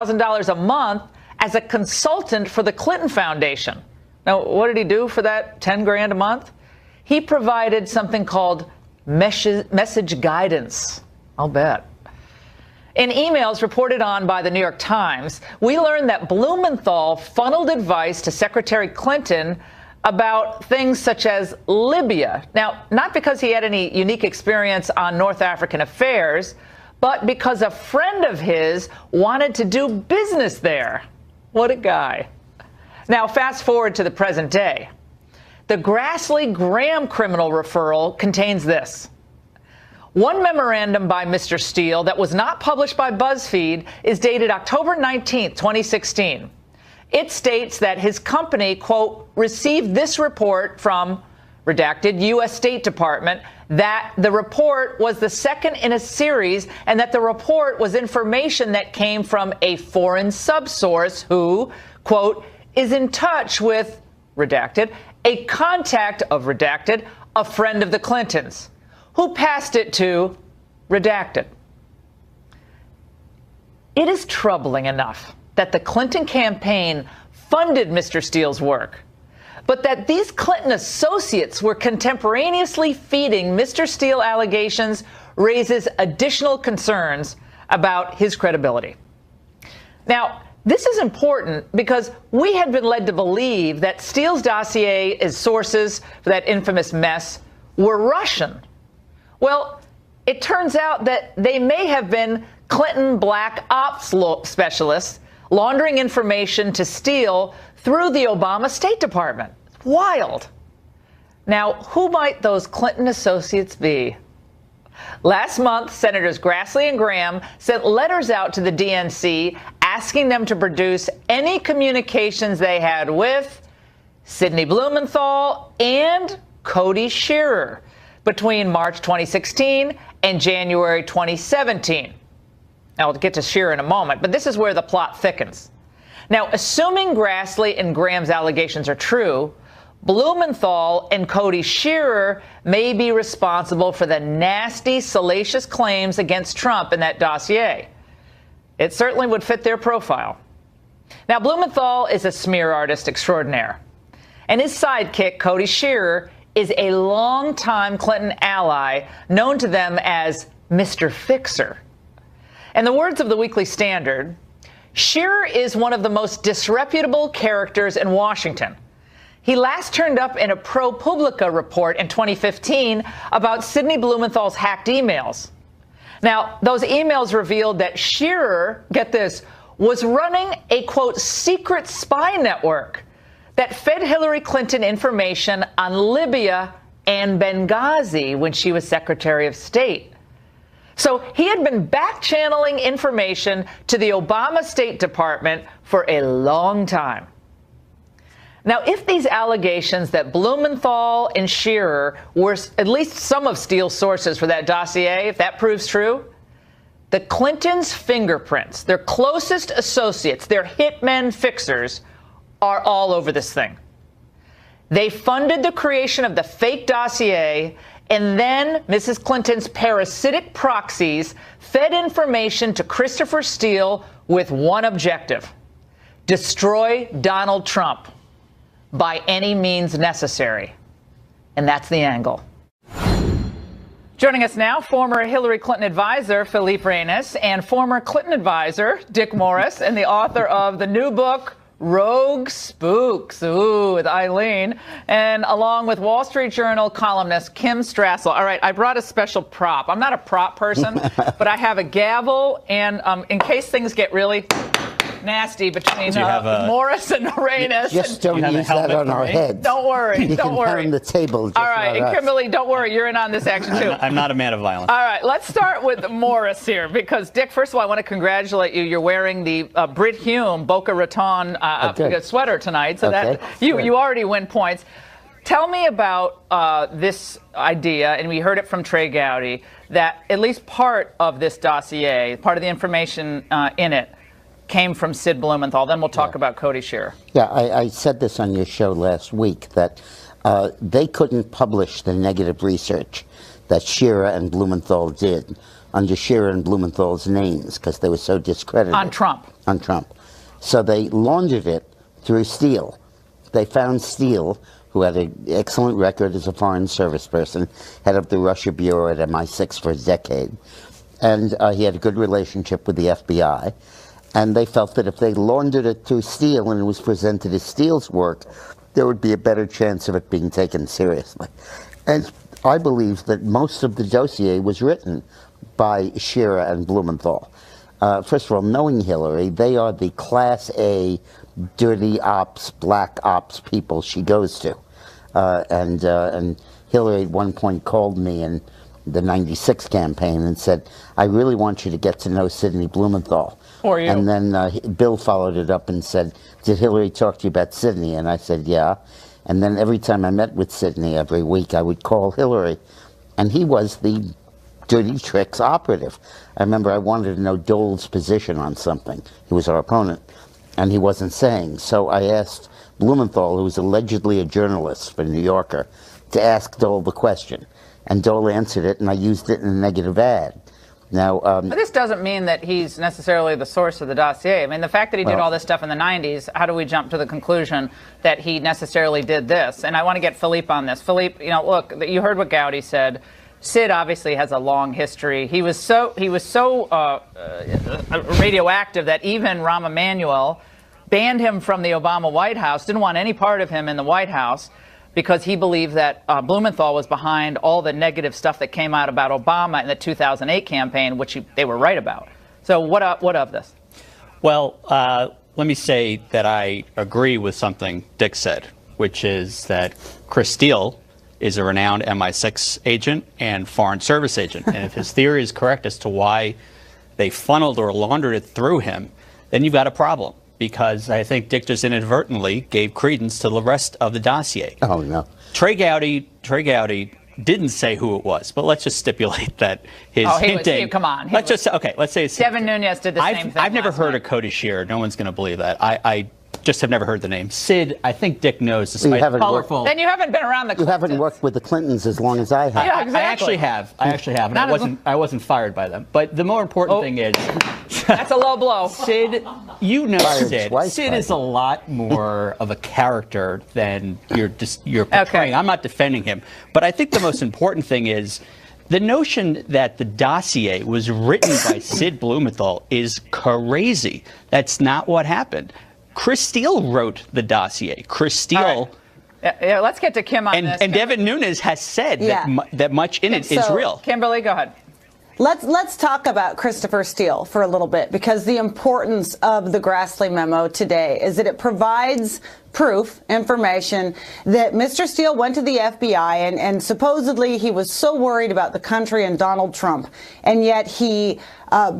$1,000 a month as a consultant for the Clinton Foundation. Now, what did he do for that 10 grand a month? He provided something called message guidance. I'll bet. In emails reported on by the New York Times, we learned that Blumenthal funneled advice to Secretary Clinton about things such as Libya. Now, not because he had any unique experience on North African affairs, but because a friend of his wanted to do business there. What a guy. Now, fast forward to the present day. The Grassley-Graham criminal referral contains this. One memorandum by Mr. Steele that was not published by BuzzFeed is dated October 19, 2016. It states that his company, quote, received this report from, redacted, U.S. State Department, that the report was the second in a series and that the report was information that came from a foreign subsource who, quote, is in touch with, redacted, a contact of, redacted, a friend of the Clintons, who passed it to, redacted. It is troubling enough that the Clinton campaign funded Mr. Steele's work, but that these Clinton associates were contemporaneously feeding Mr. Steele allegations raises additional concerns about his credibility. Now, this is important because we had been led to believe that Steele's dossier's sources for that infamous mess were Russian. Well, it turns out that they may have been Clinton black ops specialists laundering information to Steele through the Obama State Department. Wild. Now, who might those Clinton associates be? Last month, Senators Grassley and Graham sent letters out to the DNC asking them to produce any communications they had with Sidney Blumenthal and Cody Shearer between March 2016 and January 2017. Now, we'll get to Shearer in a moment, but this is where the plot thickens. Now, assuming Grassley and Graham's allegations are true, Blumenthal and Cody Shearer may be responsible for the nasty, salacious claims against Trump in that dossier. It certainly would fit their profile. Now, Blumenthal is a smear artist extraordinaire, and his sidekick, Cody Shearer, is a longtime Clinton ally known to them as Mr. Fixer. In the words of the Weekly Standard, Shearer is one of the most disreputable characters in Washington. He last turned up in a ProPublica report in 2015 about Sidney Blumenthal's hacked emails. Now, those emails revealed that Shearer, get this, was running a, quote, secret spy network that fed Hillary Clinton information on Libya and Benghazi when she was Secretary of State. So he had been back-channeling information to the Obama State Department for a long time. Now, if these allegations that Blumenthal and Shearer were at least some of Steele's sources for that dossier, if that proves true, the Clintons' fingerprints, their closest associates, their hitmen fixers, are all over this thing. They funded the creation of the fake dossier, and then Mrs. Clinton's parasitic proxies fed information to Christopher Steele with one objective: destroy Donald Trump by any means necessary. And that's the angle. Joining us now, former Hillary Clinton advisor Philippe Reines and former Clinton advisor Dick Morris, and the author of the new book, Rogue Spooks, with Eileen, and along with Wall Street Journal columnist Kim Strassel. All right, I brought a special prop. I'm not a prop person, but I have a gavel, and in case things get really nasty between Morris and Reines. Just don't use that on our heads. Don't worry. You don't can worry. pound the table. Just all right, and Kimberly, don't worry. You're in on this action too. I'm not a man of violence. All right, let's start with Morris here, because Dick, first of all, I want to congratulate you. You're wearing the Brit Hume Boca Raton sweater tonight, so that you already win points. Tell me about this idea, and we heard it from Trey Gowdy, that at least part of this dossier, part of the information in it, came from Sid Blumenthal. Then we'll talk about Cody Shearer. Yeah, I said this on your show last week, that they couldn't publish the negative research that Shearer and Blumenthal did under Scherer and Blumenthal's names because they were so discredited. On Trump. On Trump. So they laundered it through Steele. They found Steele, who had an excellent record as a foreign service person, head of the Russia Bureau at MI6 for a decade. And he had a good relationship with the FBI. And they felt that if they laundered it through Steele and it was presented as Steele's work, there would be a better chance of it being taken seriously. And I believe that most of the dossier was written by Scherer and Blumenthal. First of all, knowing Hillary, they are the Class A dirty ops, black ops people she goes to. And Hillary at one point called me in the '96 campaign and said, I really want you to get to know Sidney Blumenthal. Or you. And then Bill followed it up and said, did Hillary talk to you about Sidney? And I said, yeah. And then every time I met with Sidney every week, I would call Hillary. And he was the dirty tricks operative. I remember I wanted to know Dole's position on something. He was our opponent. And he wasn't saying. So I asked Blumenthal, who was allegedly a journalist for New Yorker, to ask Dole the question. And Dole answered it, and I used it in a negative ad. Now, but this doesn't mean that he's necessarily the source of the dossier. I mean, the fact that he did all this stuff in the 90s, how do we jump to the conclusion that he necessarily did this? And I want to get Philippe on this. Philippe, you know, look, you heard what Gowdy said. Sid obviously has a long history. He was so radioactive that even Rahm Emanuel banned him from the Obama White House, didn't want any part of him in the White House, because he believed that Blumenthal was behind all the negative stuff that came out about Obama in the 2008 campaign, which they were right about. So what of this? Well, let me say that I agree with something Dick said, which is that Chris Steele is a renowned MI6 agent and Foreign Service agent. And if his theory is correct as to why they funneled or laundered it through him, then you've got a problem. Because I think Dick just inadvertently gave credence to the rest of the dossier. Oh, no. Trey Gowdy didn't say who it was, but let's just stipulate that his hinting. Come on. Let's say it's Devin Nunes did the same thing. I've never heard of Cody Shearer. No one's going to believe that. I just have never heard the name. Sid, I think Dick knows, despite colorful. Then you haven't been around the Clintons. You haven't worked with the Clintons as long as I have. Yeah, exactly. I actually have, and I wasn't fired by them. But the more important thing is, that's a low blow. Sid, you know Sid. Sid is a lot more of a character than you're portraying. Okay. I'm not defending him, but I think the most important thing is the notion that the dossier was written by Sid Blumenthal is crazy. That's not what happened. Chris Steele wrote the dossier. Chris Steele. Yeah, let's get to Kim on this. And Devin Nunes has said that much in it is real. Kimberly, go ahead. Let's talk about Christopher Steele for a little bit, because the importance of the Grassley memo today is that it provides proof, information, that Mr. Steele went to the FBI and supposedly he was so worried about the country and Donald Trump, and yet he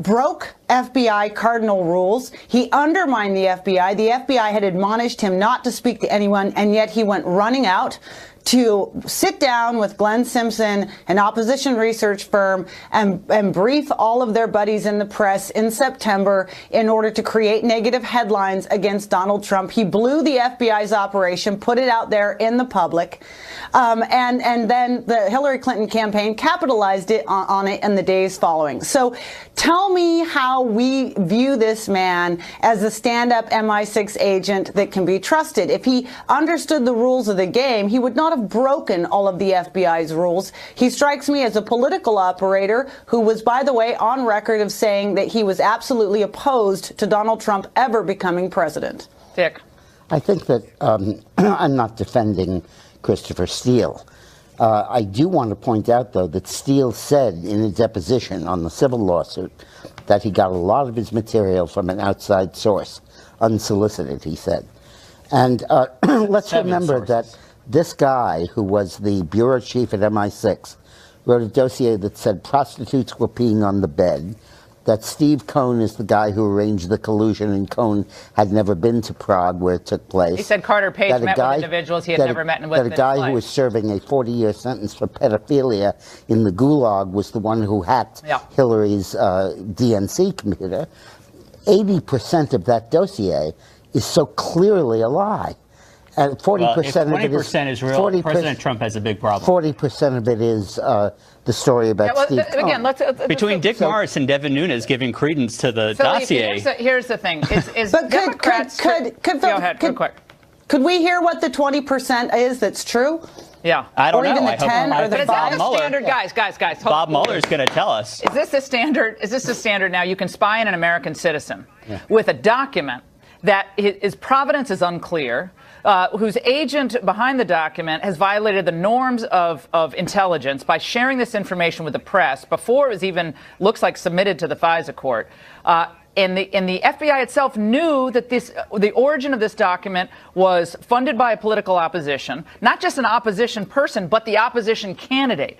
broke FBI cardinal rules. He undermined the FBI. The FBI had admonished him not to speak to anyone, and yet he went running out to sit down with Glenn Simpson, an opposition research firm, and brief all of their buddies in the press in September in order to create negative headlines against Donald Trump. He blew the FBI's operation, put it out there in the public, and then the Hillary Clinton campaign capitalized on it in the days following. So tell me how we view this man as a stand-up MI6 agent that can be trusted. If he understood the rules of the game, he would not have broken all of the FBI's rules. He strikes me as a political operator who was, by the way, on record of saying that he was absolutely opposed to Donald Trump ever becoming president. Dick. I think that I'm not defending Christopher Steele. I do want to point out, though, that Steele said in a deposition on the civil lawsuit that he got a lot of his material from an outside source, unsolicited, he said. And let's remember that this guy, who was the bureau chief at MI6, wrote a dossier that said prostitutes were peeing on the bed, that Steve Cohn is the guy who arranged the collusion, and Cohn had never been to Prague where it took place. He said Carter Page met with individuals he had never met with. That a guy who was serving a 40-year sentence for pedophilia in the Gulag was the one who hacked Hillary's DNC computer. 80% of that dossier is so clearly a lie. And 40% if of it is 20% is real, President Trump has a big problem. 40% of it is the story about Steve. Again, between Dick Morris and Devin Nunes giving credence to the Philly, dossier. Here's the thing: is but Democrats? Go ahead, real quick. Could we hear what the 20% is that's true? Yeah, I don't or know. Even the I hope 10 or the but is 5? that the standard, guys? Bob Mueller's going to tell us. Is this the standard? Is this the standard now? You can spy on an American citizen with a document that his provenance is unclear, whose agent behind the document has violated the norms of intelligence by sharing this information with the press before it was even looks like submitted to the FISA court. And the FBI itself knew that the origin of this document was funded by a political opposition, not just an opposition person, but the opposition candidate.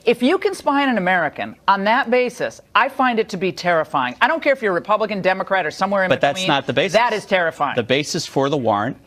If you can spy on an American on that basis, I find it to be terrifying. I don't care if you're a Republican, Democrat, or somewhere in between. But that's not the basis. That is terrifying. The basis for the warrant,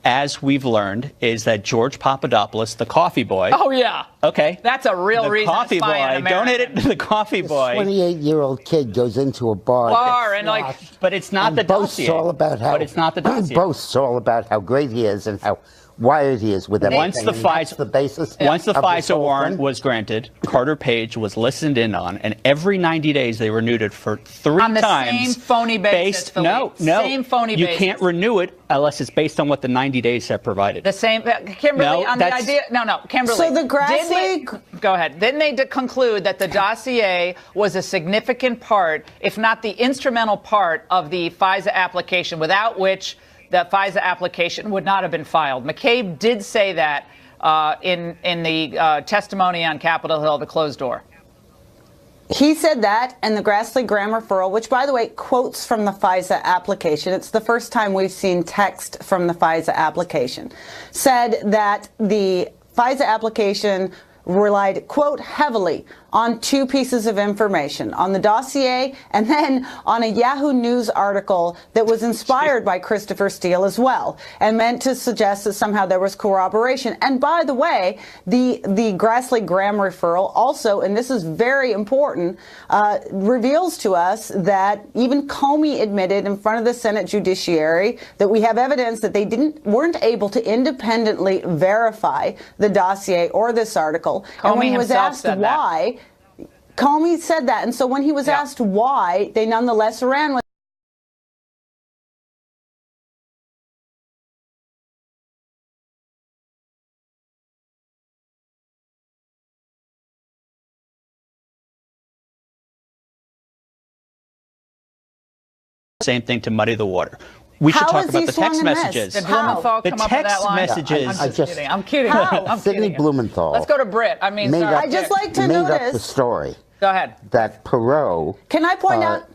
as we've learned, is that George Papadopoulos, the coffee boy. Oh, yeah. Okay. That's a real reason coffee to spy on boy. American. Don't hit it to the coffee boy. 28-year-old kid goes into a bar and like, but it's not the dossier. All about how, but it's not the dossier. Boasts all about how great he is and how wired he is with everything. Once the FISA warrant was granted, Carter Page was listened in on, and every 90 days they renewed it for 3 times. On the same phony basis. No. Same phony basis. You can't renew it unless it's based on what the 90 days have provided. The same, Kimberly, on the idea. No, Kimberly. So the Grassley. Go ahead. Didn't they conclude that the dossier was a significant part, if not the instrumental part, of the FISA application, without which the FISA application would not have been filed? McCabe did say that in the testimony on Capitol Hill, the closed door. He said that, and the Grassley-Graham referral, which, by the way, quotes from the FISA application. It's the first time we've seen text from the FISA application. Said that the FISA application relied, quote, heavily on 2 pieces of information, on the dossier and then on a Yahoo News article that was inspired by Christopher Steele as well, and meant to suggest that somehow there was corroboration. And by the way, the Grassley-Graham referral also, and this is very important, reveals to us that even Comey admitted in front of the Senate Judiciary that we have evidence that they weren't able to independently verify the dossier or this article. Comey and when he was asked why, Comey said that. And so when he was asked why, they nonetheless ran with same thing to muddy the water. We should talk about the text messages. Did Blumenthal come up with that line? Messages. I'm kidding. I'm Sidney kidding. Blumenthal. Let's go to Britt. I mean, sorry. I just like to made up the notice. story. Go ahead. That Perot. Can I point out?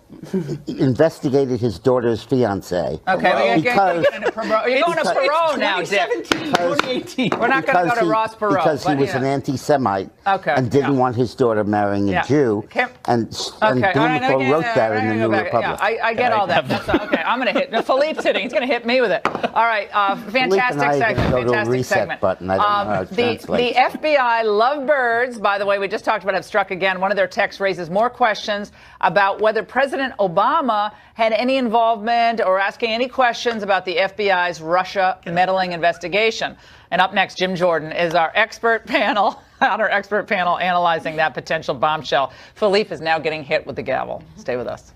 Investigated his daughter's fiance. Okay, because you're going to Perot now, Dick. 2018. We're not going to go to Ross Perot. Because he was an anti-Semite and didn't want his daughter marrying a Jew. And Blumenthal wrote that in the New Republic. I get all that. That's, okay, I'm going to hit. Philippe's hitting. He's going to hit me with it. All right, fantastic segment. Fantastic segment. Button. I don't know how to translate. The FBI lovebirds, by the way, we just talked about, have struck again. One of their texts raises more questions about whether President Obama had any involvement or asking any questions about the FBI's Russia meddling investigation. And up next, Jim Jordan is our expert panel analyzing that potential bombshell. Philippe is now getting hit with the gavel. Stay with us.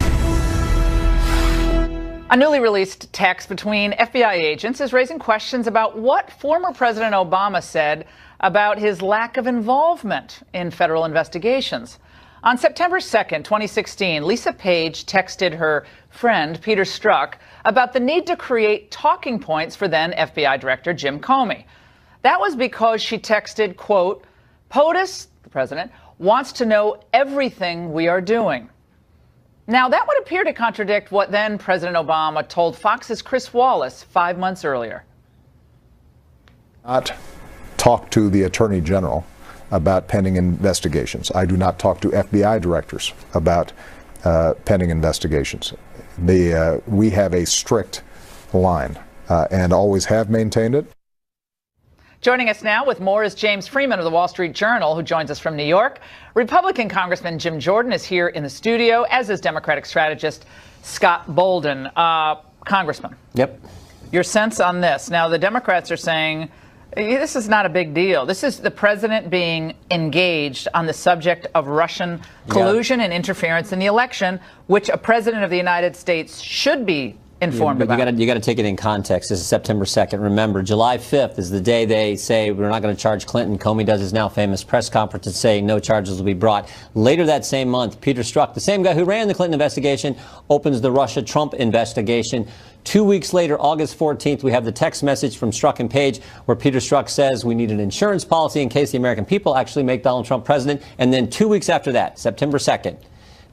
A newly released text between FBI agents is raising questions about what former President Obama said about his lack of involvement in federal investigations. On September 2nd, 2016, Lisa Page texted her friend, Peter Strzok, about the need to create talking points for then FBI Director Jim Comey. That was because she texted, quote, POTUS, the president, wants to know everything we are doing. Now, that would appear to contradict what then President Obama told Fox's Chris Wallace 5 months earlier. Not talk to the Attorney General about pending investigations. I do not talk to FBI directors about pending investigations. We have a strict line and always have maintained it. Joining us now with more is James Freeman of the Wall Street Journal, who joins us from New York. Republican Congressman Jim Jordan is here in the studio, as is Democratic strategist Scott Bolden. Congressman. Yep. Your sense on this? Now, the Democrats are saying this is not a big deal. This is the president being engaged on the subject of Russian collusion and interference in the election, which a president of the United States should be informed about. You got to take it in context. This is September 2nd. Remember, July 5th is the day they say we're not going to charge Clinton. Comey does his now famous press conference and say no charges will be brought. Later that same month, Peter Strzok, the same guy who ran the Clinton investigation, opens the Russia-Trump investigation. 2 weeks later, August 14th, we have the text message from Strzok and Page where Peter Strzok says we need an insurance policy in case the American people actually make Donald Trump president. And then 2 weeks after that, September 2nd,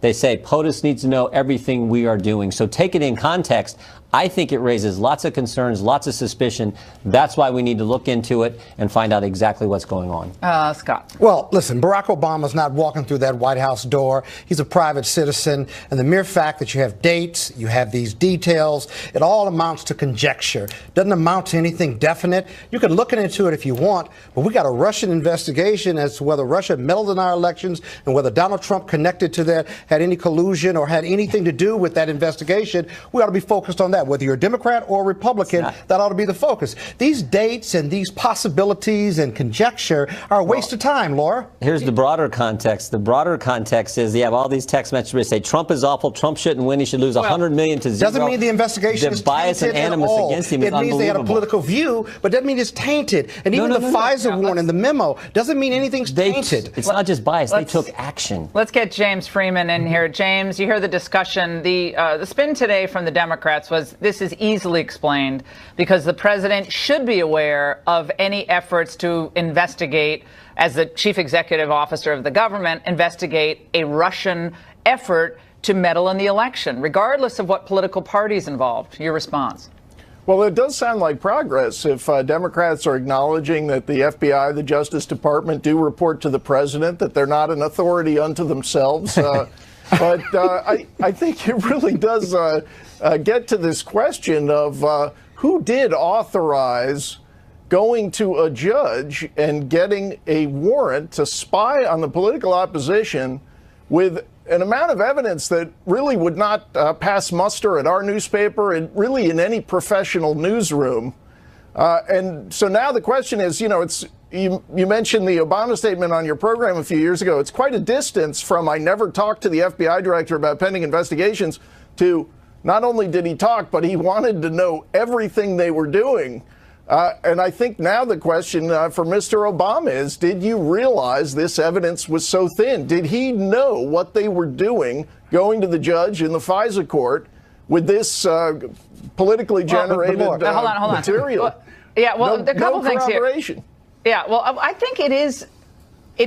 they say POTUS needs to know everything we are doing. So take it in context. I think it raises lots of concerns, lots of suspicion. That's why we need to look into it and find out exactly what's going on. Scott. Well, listen, Barack Obama's not walking through that White House door. He's a private citizen. And the mere fact that you have dates, you have these details, it all amounts to conjecture. Doesn't amount to anything definite. You can look into it if you want, but we got a Russian investigation as to whether Russia meddled in our elections and whether Donald Trump connected to that, had any collusion or had anything to do with that investigation. We ought to be focused on that. Whether you're a Democrat or Republican, that ought to be the focus. These dates and these possibilities and conjecture are a waste of time, Laura. Here's the broader context. The broader context is you have all these text messages where say Trump is awful, Trump shouldn't win, he should lose 100 million to zero. Doesn't mean the investigation is bias and animus against him is unbelievable. It means they had a political view, but doesn't mean it's tainted. And even the FISA warning, the memo, doesn't mean anything's tainted. It's not just bias. They took action. Let's get James Freeman in here. James, you hear the discussion. The spin today from the Democrats was this is easily explained because the president should be aware of any efforts to investigate, as the chief executive officer of the government, investigate a Russian effort to meddle in the election, regardless of what political party is involved. Your response? Well, it does sound like progress if Democrats are acknowledging that the FBI, the Justice Department, do report to the president, that they're not an authority unto themselves. But I think it really does get to this question of who did authorize going to a judge and getting a warrant to spy on the political opposition with an amount of evidence that really would not pass muster at our newspaper and really in any professional newsroom. And so now the question is, you mentioned the Obama statement on your program a few years ago. It's quite a distance from I never talked to the FBI director about pending investigations to not only did he talk, but he wanted to know everything they were doing. And I think now the question for Mr. Obama is, did you realize this evidence was so thin? Did he know what they were doing going to the judge in the FISA court with this politically generated material? Well, yeah, well, a couple things here. Yeah, well, I think it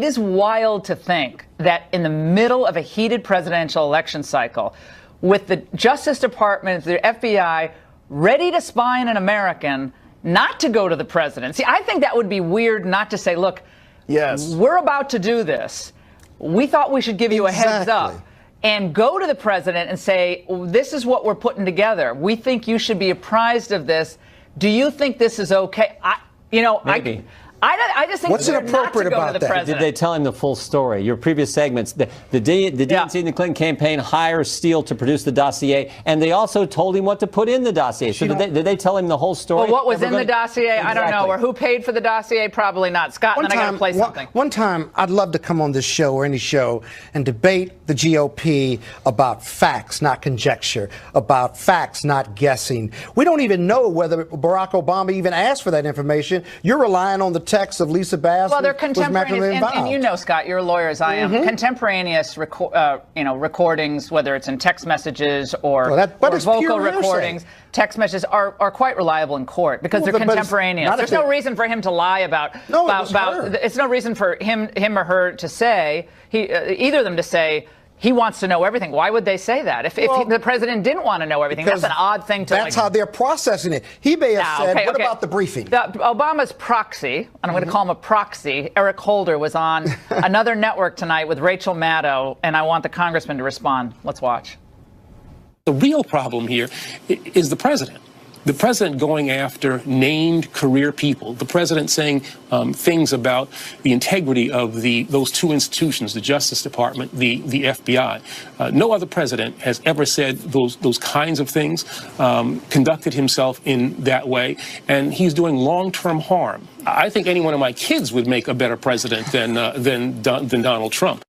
is wild to think that in the middle of a heated presidential election cycle, with the Justice Department, the FBI, ready to spy on an American, not to go to the president. See, I think that would be weird not to say, look, yes, we're about to do this. We thought we should give you a heads up. And go to the president and say, this is what we're putting together. We think you should be apprised of this. Do you think this is okay? Maybe. I just think what's inappropriate about that? Did they tell him the full story? Your previous segments, the DNC and the Clinton campaign hire Steele to produce the dossier, and they also told him what to put in the dossier. So did they tell him the whole story? Well, what was in the dossier? Exactly. I don't know. Or who paid for the dossier? Probably not. Scott, and then I got to play something. One time, I'd love to come on this show or any show and debate the GOP about facts, not conjecture, about facts, not guessing. We don't even know whether Barack Obama even asked for that information. You're relying on the text of Lisa Bass. Well, they're contemporaneous, and you know, Scott, you're a lawyer as I am. Contemporaneous, recordings, whether it's in text messages or vocal recordings, text messages are quite reliable in court because they're contemporaneous. There's no reason for him to lie about. It's no reason for him or her to say either of them to say. He wants to know everything. Why would they say that? If the president didn't want to know everything, that's an odd thing to. That's how they're processing it. He may have said, "What about the briefing?" Obama's proxy, and I'm going to call him a proxy, Eric Holder, was on another network tonight with Rachel Maddow, and I want the congressman to respond. Let's watch. The real problem here is the president. the president going after named career people, the president saying things about the integrity of those two institutions, the Justice Department, the FBI. No other president has ever said those kinds of things, conducted himself in that way, and he's doing long-term harm. I think any one of my kids would make a better president than Donald Trump.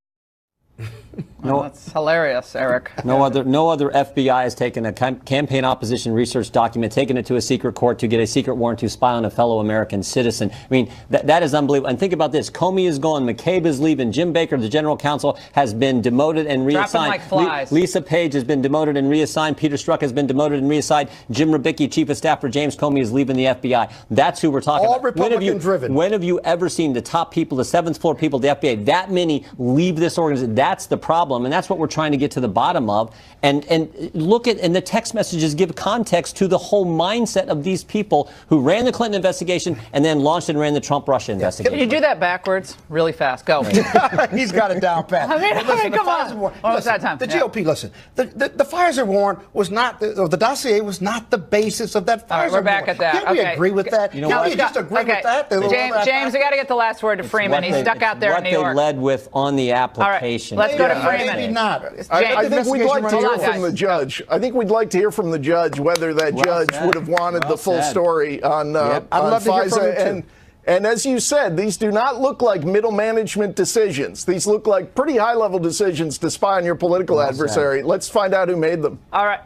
No, that's hilarious, Eric. No other FBI has taken a campaign opposition research document, taken it to a secret court to get a secret warrant to spy on a fellow American citizen. I mean, that is unbelievable. And think about this. Comey is gone. McCabe is leaving. Jim Baker, the general counsel, has been demoted and reassigned. Like flies. Lisa Page has been demoted and reassigned. Peter Strzok has been demoted and reassigned. Jim Rubicki, chief of staff for James Comey, is leaving the FBI. That's who we're talking All about. Republican-driven. When have you ever seen the top people, the seventh floor people of the FBI, that many leave this organization? That's the problem, and that's what we're trying to get to the bottom of. And look at, and the text messages give context to the whole mindset of these people who ran the Clinton investigation and then launched and ran the Trump-Russia investigation. Can you do that backwards really fast? Go. He's got it down pat. I mean, come on. What's that time? The GOP, listen, the Pfizer warrant was not, or the dossier was not the basis of that Pfizer warrant. We're back at that. Can't we agree with that? You know what? Can we just agree with that? James, I got to get the last word to Freeman. He's stuck out there in New York. What they led with on the application. All right, let's go to Freeman. Maybe not. I think we'd like to hear from the judge. I think we'd like to hear from the judge whether that judge would have wanted the full story on FISA. And as you said, these do not look like middle management decisions. These look like pretty high-level decisions to spy on your political adversary. Let's find out who made them. All right.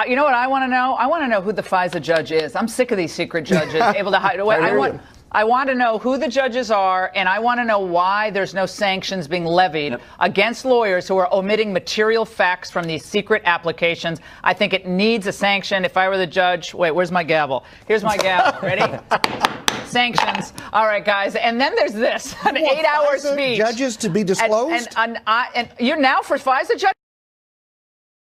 You know what I want to know? I want to know who the FISA judge is. I'm sick of these secret judges able to hide away. I want to know who the judges are, and I want to know why there's no sanctions being levied against lawyers who are omitting material facts from these secret applications. I think it needs a sanction. If I were the judge, wait, where's my gavel? Here's my gavel. Ready? Sanctions. All right, guys. And then there's this, an 8-hour speech. Judges to be disclosed? And you're now for FISA judges?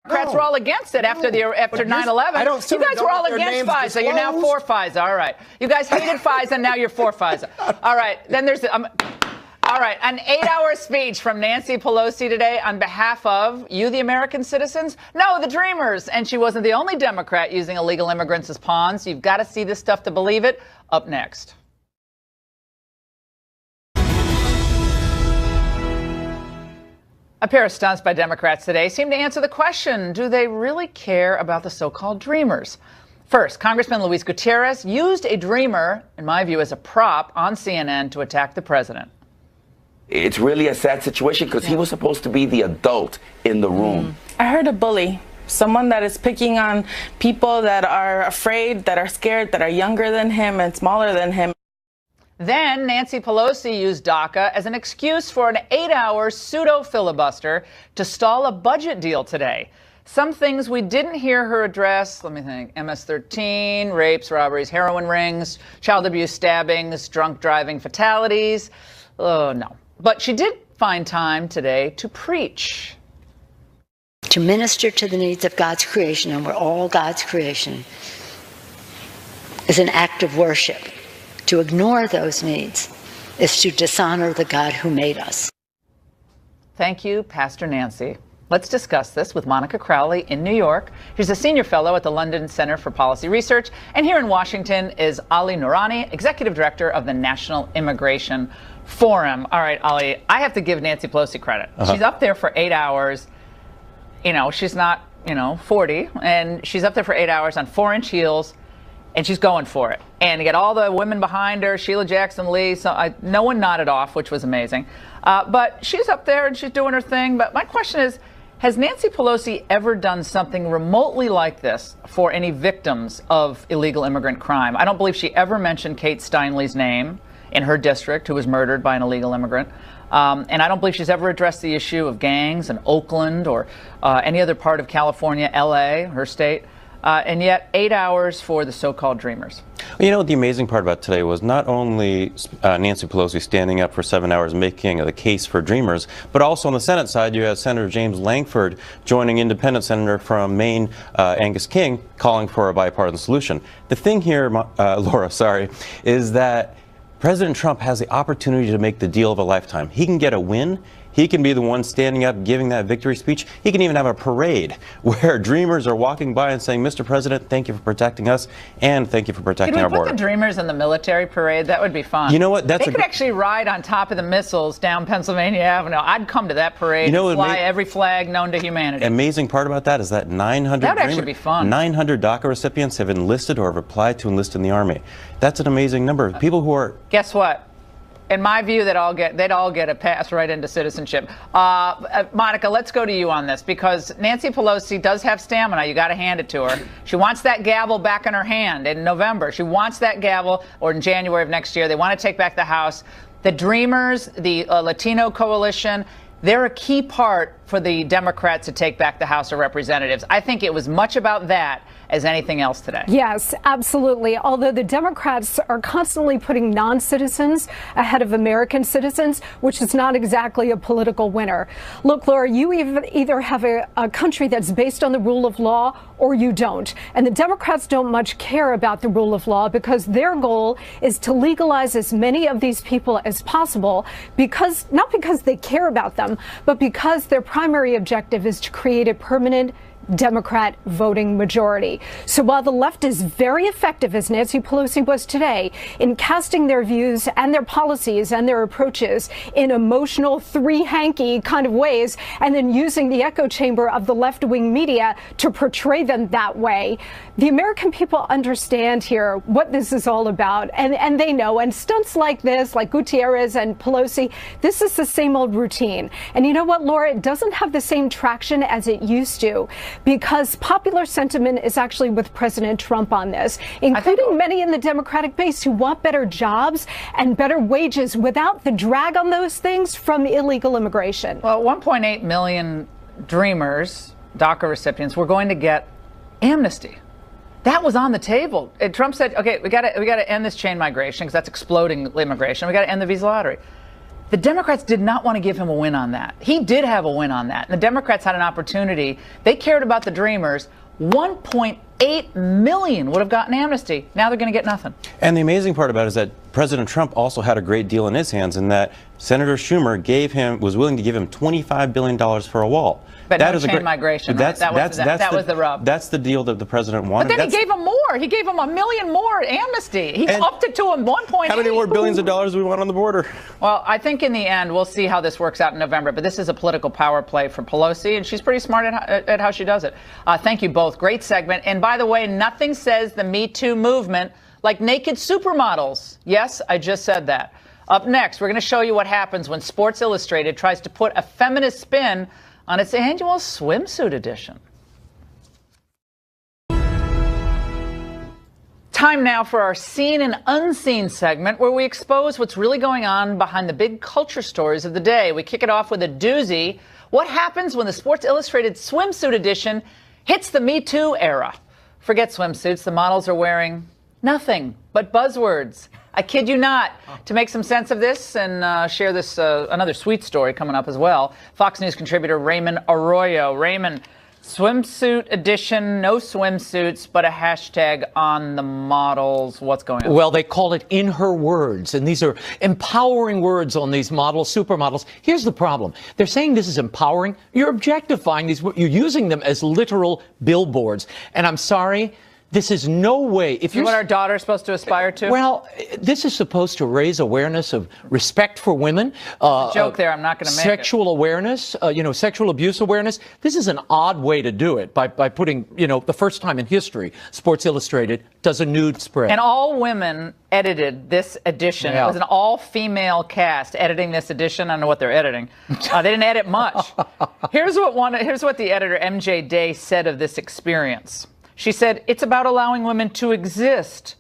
Democrats were all against it after 9/11. You guys were all against FISA. You're now for FISA. All right. You guys hated FISA. Now you're for FISA. All right. Then there's all right. An 8-hour speech from Nancy Pelosi today on behalf of you, the American citizens? No, the Dreamers. And she wasn't the only Democrat using illegal immigrants as pawns. You've got to see this stuff to believe it. Up next. A pair of stunts by Democrats today seem to answer the question, do they really care about the so-called Dreamers? First, Congressman Luis Gutierrez used a Dreamer, in my view, as a prop on CNN to attack the president. It's really a sad situation because he was supposed to be the adult in the room. I heard a bully, someone that is picking on people that are afraid, that are scared, that are younger than him and smaller than him. Then Nancy Pelosi used DACA as an excuse for an 8-hour pseudo-filibuster to stall a budget deal today. Some things we didn't hear her address, let me think, MS-13, rapes, robberies, heroin rings, child abuse stabbings, drunk driving fatalities. Oh, no. But she did find time today to preach. To minister to the needs of God's creation, and we're all God's creation, is an act of worship. To ignore those needs is to dishonor the God who made us. Thank you, Pastor Nancy. Let's discuss this with Monica Crowley in New York. She's a senior fellow at the London Center for Policy Research. And here in Washington is Ali Noorani, executive director of the National Immigration Forum. All right, Ali, I have to give Nancy Pelosi credit. She's up there for 8 hours. You know, she's not, 40. And she's up there for 8 hours on 4-inch heels. And she's going for it. And you get all the women behind her, Sheila Jackson Lee. So no one nodded off, which was amazing. But she's up there and she's doing her thing. But my question is, has Nancy Pelosi ever done something remotely like this for any victims of illegal immigrant crime? I don't believe she ever mentioned Kate Steinle's name in her district, who was murdered by an illegal immigrant. And I don't believe she's ever addressed the issue of gangs in Oakland or any other part of California, L.A., her state. And yet 8 hours for the so-called Dreamers. You know, the amazing part about today was not only Nancy Pelosi standing up for 7 hours making the case for Dreamers, but also on the Senate side, you had Senator James Langford joining independent senator from Maine, Angus King, calling for a bipartisan solution. The thing here, Laura, is that President Trump has the opportunity to make the deal of a lifetime. He can get a win. He can be the one standing up, giving that victory speech. He can even have a parade where Dreamers are walking by and saying, Mr. President, thank you for protecting us, and thank you for protecting our border. Could we put the Dreamers in the military parade? That would be fun. You know what? They could actually ride on top of the missiles down Pennsylvania Avenue. I'd come to that parade and fly every flag known to humanity. Amazing part about that is that 900 that would actually be fun. 900 DACA recipients have enlisted or have applied to enlist in the Army. That's an amazing number. People who are... Guess what? In my view, they'd all get a pass right into citizenship. Monica, let's go to you on this, because Nancy Pelosi does have stamina. You got to hand it to her. She wants that gavel back in her hand in November. She wants that gavel, or in January of next year. They want to take back the House. The Dreamers, the Latino coalition, they're a key part for the Democrats to take back the House of Representatives. I think it was much about that as anything else today. Yes, absolutely. Although the Democrats are constantly putting non-citizens ahead of American citizens, which is not exactly a political winner. Look, Laura, you either have a country that's based on the rule of law or you don't. And the Democrats don't much care about the rule of law, because their goal is to legalize as many of these people as possible, not because they care about them, but because their primary objective is to create a permanent Democrat voting majority. So while the left is very effective, as Nancy Pelosi was today, in casting their views and their policies and their approaches in emotional, three-hanky kind of ways, and then using the echo chamber of the left-wing media to portray them that way, the American people understand here what this is all about, and they know. And stunts like this, like Gutierrez and Pelosi, this is the same old routine. And you know what, Laura? It doesn't have the same traction as it used to, because popular sentiment is actually with President Trump on this, including many in the Democratic base who want better jobs and better wages without the drag on those things from illegal immigration. Well, 1.8 million Dreamers, DACA recipients, were going to get amnesty. That was on the table. And Trump said, okay, we got to end this chain migration, because that's exploding immigration. We got to end the visa lottery. The Democrats did not want to give him a win on that. He did have a win on that. And the Democrats had an opportunity. They cared about the Dreamers. 1.8 million would have gotten amnesty. Now they're going to get nothing. And the amazing part about it is that President Trump also had a great deal in his hands, in that Senator Schumer was willing to give him $25 billion for a wall. But that no chain migration, right? That was the rub. That's the deal that the president wanted. But then he gave him more. He gave him $1 million more amnesty. He upped it to him 1.8. How many more billions of dollars do we want on the border? Well, I think in the end, we'll see how this works out in November. But this is a political power play for Pelosi, and she's pretty smart at how she does it. Thank you both. Great segment. And by the way, nothing says the Me Too movement like naked supermodels. Yes, I just said that. Up next, we're going to show you what happens when Sports Illustrated tries to put a feminist spin on its annual swimsuit edition. Time now for our Seen and Unseen segment, where we expose what's really going on behind the big culture stories of the day. We kick it off with a doozy. What happens when the Sports Illustrated swimsuit edition hits the Me Too era? Forget swimsuits. The models are wearing nothing but buzzwords. I kid you not. To make some sense of this and share this another sweet story coming up as well, Fox News contributor Raymond Arroyo. Raymond, swimsuit edition, no swimsuits, but a hashtag on the models. What's going on? Well, they call it In Her Words, and these are empowering words on these models, supermodels. Here's the problem. They're saying this is empowering. You're objectifying these. You're using them as literal billboards. And I'm sorry, this is no way. If you're what our daughter is supposed to aspire to? Well, this is supposed to raise awareness of respect for women. Joke there. I'm not going to make sexual awareness. Sexual abuse awareness. This is an odd way to do it by putting, the first time in history, Sports Illustrated does a nude spread. And all women edited this edition. Yeah. It was an all-female cast editing this edition. I don't know what they're editing. They didn't edit much. Here's what the editor MJ Day said of this experience. She said, it's about allowing women to exist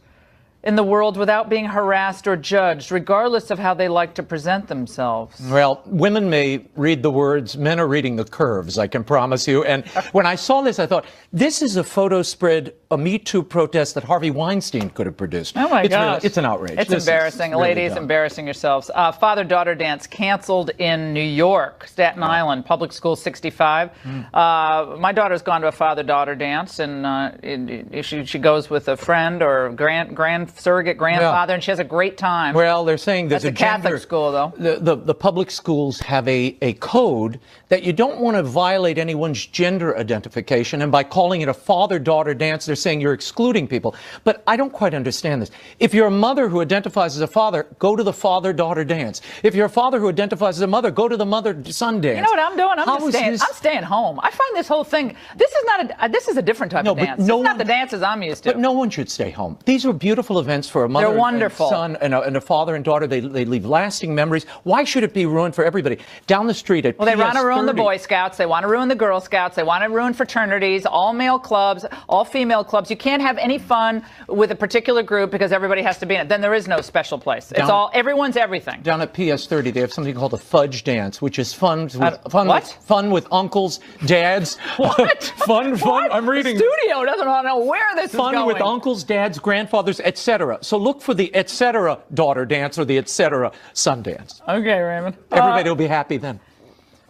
in the world without being harassed or judged, regardless of how they like to present themselves. Well, women may read the words, men are reading the curves, I can promise you. And when I saw this, I thought, this is a photo spread, a Me Too protest that Harvey Weinstein could have produced. Oh, my gosh. It's an outrage. It's embarrassing. Really ladies, dumb. Embarrassing yourselves. Father-daughter dance canceled in New York, Staten Island, Public School 65. My daughter's gone to a father-daughter dance, and she goes with a friend or grandfather surrogate grandfather, and she has a great time. Well, they're saying there's That's a Catholic school, though. The public schools have a code that you don't want to violate anyone's gender identification, and by calling it a father-daughter dance, they're saying you're excluding people. But I don't quite understand this. If you're a mother who identifies as a father, go to the father-daughter dance. If you're a father who identifies as a mother, go to the mother-son dance. You know what I'm doing? I'm staying home. I find this whole thing. This is a different type of dance. It's not the dances I'm used to. But no one should stay home. These are beautiful events for a mother They're wonderful. and son and a father and daughter. They leave lasting memories. Why should it be ruined for everybody? Down the street at Well, they want to PS ruin the 30. Boy Scouts. They want to ruin the Girl Scouts. They want to ruin fraternities, all male clubs, all female clubs. You can't have any fun with a particular group because everybody has to be in it. Then there is no special place. It's all everyone's everything. Down at PS 30, they have something called a fudge dance, which is fun with uncles, dads. What? fun. I'm reading. The studio doesn't want to know where this is going. Fun with uncles, dads, grandfathers, etc. So look for the etc. daughter dance or the etc. son dance. Okay, Raymond. Everybody will be happy then.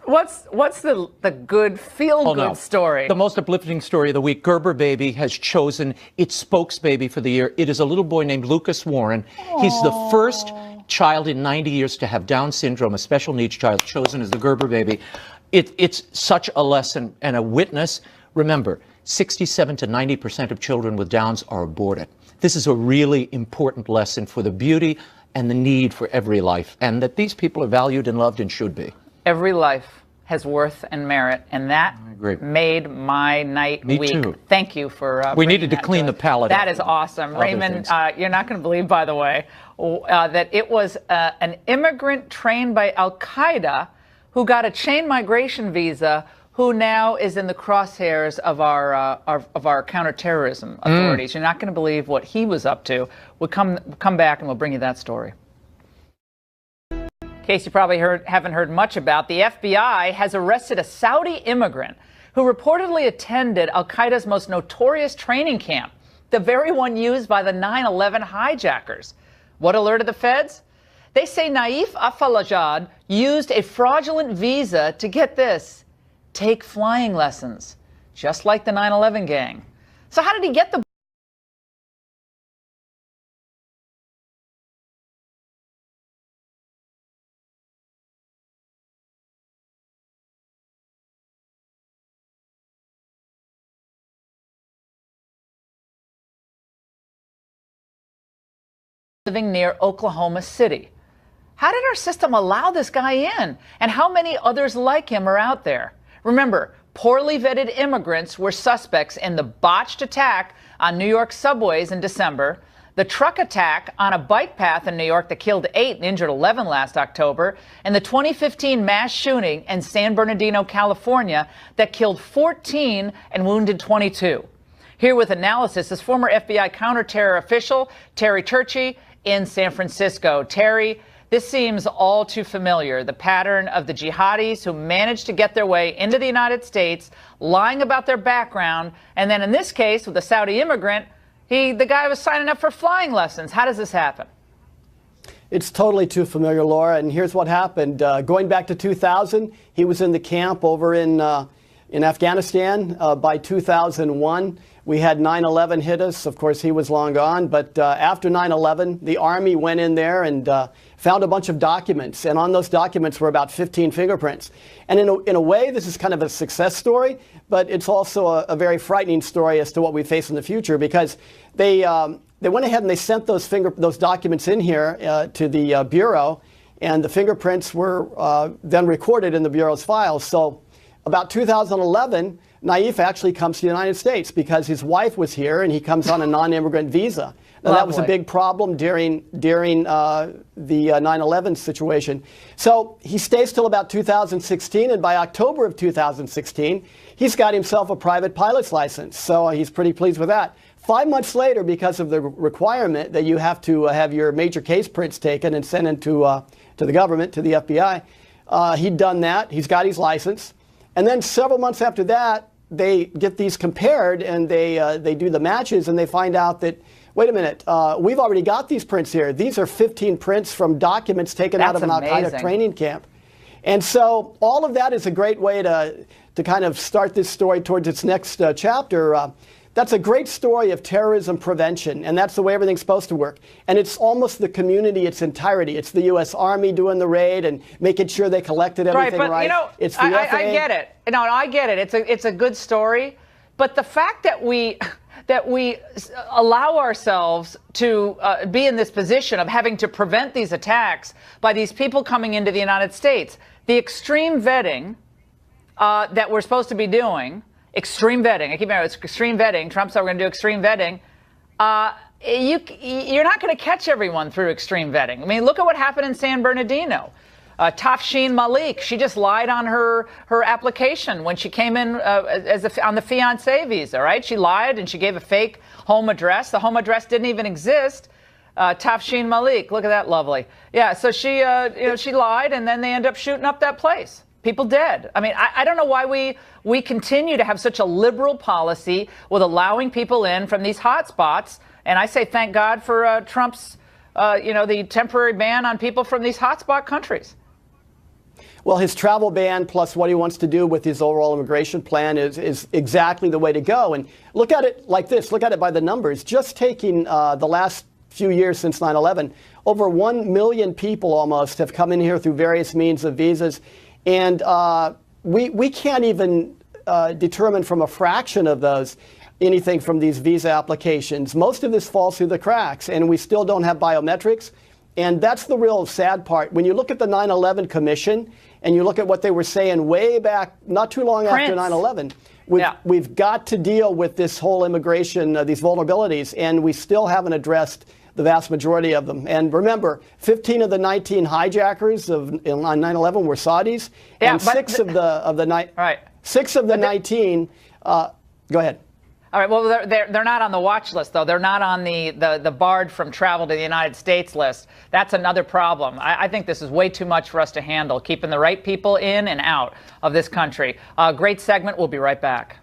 What's the good feel-good story? The most uplifting story of the week. Gerber Baby has chosen its spokesbaby for the year. It is a little boy named Lucas Warren. Aww. He's the first child in 90 years to have Down syndrome, a special needs child, chosen as the Gerber Baby. It's such a lesson and a witness. Remember, 67 to 90% of children with Downs are aborted. This is a really important lesson for the beauty and the need for every life, and that these people are valued and loved and should be. Every life has worth and merit, and that made my night Me week. too. Thank you for we needed to clean the palate. That is awesome. Raymond, you're not going to believe, by the way, that it was an immigrant trained by Al-Qaeda who got a chain migration visa, who now is in the crosshairs of our counterterrorism authorities. You're not going to believe what he was up to. We'll come back and we'll bring you that story. In case you probably haven't heard much about, the FBI has arrested a Saudi immigrant who reportedly attended Al-Qaeda's most notorious training camp, the very one used by the 9/11 hijackers. What alerted the feds? They say Naif Afalajad used a fraudulent visa to, get this, take flying lessons, just like the 9/11 gang. So how did he get the living near Oklahoma City? How did our system allow this guy in? And how many others like him are out there? Remember, poorly vetted immigrants were suspects in the botched attack on New York subways in December, the truck attack on a bike path in New York that killed 8 and injured 11 last October, and the 2015 mass shooting in San Bernardino, California that killed 14 and wounded 22. Here with analysis is former FBI counterterror official Terry Turchi in San Francisco. Terry, this seems all too familiar, the pattern of the jihadis who managed to get their way into the United States, lying about their background, and then in this case with the Saudi immigrant, the guy was signing up for flying lessons. How does this happen? It's totally too familiar, Laura, and here's what happened. Going back to 2000, he was in the camp over in Afghanistan. By 2001, we had 9/11 hit us. Of course, he was long gone. But after 9/11, the Army went in there and found a bunch of documents. And on those documents were about 15 fingerprints. And in a way, this is kind of a success story, but it's also a very frightening story as to what we face in the future, because they went ahead and they sent those documents in here to the Bureau, and the fingerprints were then recorded in the Bureau's files. So about 2011, Naif actually comes to the United States because his wife was here, and he comes on a non-immigrant visa. Now, that was a big problem during the 9/11 situation. So he stays till about 2016, and by October of 2016, he's got himself a private pilot's license. So he's pretty pleased with that. 5 months later, because of the requirement that you have to have your major case prints taken and sent into to the government, to the FBI, he'd done that. He's got his license. And then several months after that, they get these compared, and they do the matches, and they find out that, wait a minute, we've already got these prints here. These are 15 prints from documents taken out of an Al-Qaeda training camp. And so all of that is a great way to kind of start this story towards its next chapter. That's a great story of terrorism prevention, and that's the way everything's supposed to work. And it's almost the community its entirety. It's the U.S. Army doing the raid and making sure they collected everything right. But, right. You know, it's the I get it. No, I get it. It's a good story. But the fact that we allow ourselves to be in this position of having to prevent these attacks by these people coming into the United States, the extreme vetting that we're supposed to be doing, extreme vetting. I keep hearing it's extreme vetting. Trump said we're going to do extreme vetting. You're not going to catch everyone through extreme vetting. I mean, look at what happened in San Bernardino. Tafshin Malik, she just lied on her application when she came in on the fiancé visa, right? She lied and she gave a fake home address. The home address didn't even exist. Tafshin Malik, look at that, lovely. Yeah, so she lied, and then they end up shooting up that place. People dead. I mean, I don't know why we continue to have such a liberal policy with allowing people in from these hot spots. And I say thank God for Trump's, the temporary ban on people from these hotspot countries. Well, his travel ban plus what he wants to do with his overall immigration plan is exactly the way to go. And look at it like this. Look at it by the numbers. Just taking the last few years since 9/11, over 1 million people almost have come in here through various means of visas. And we can't even determine from a fraction of those anything from these visa applications. Most of this falls through the cracks, and we still don't have biometrics. And that's the real sad part. When you look at the 9/11 Commission and you look at what they were saying way back, not too long after 9/11, we've got to deal with this whole immigration, these vulnerabilities, and we still haven't addressed the vast majority of them. And remember, 15 of the 19 hijackers on 9/11 were Saudis, and six of the 19. Go ahead. All right. Well, they're not on the watch list, though. They're not on the barred from travel to the United States list. That's another problem. I think this is way too much for us to handle, keeping the right people in and out of this country. Great segment. We'll be right back.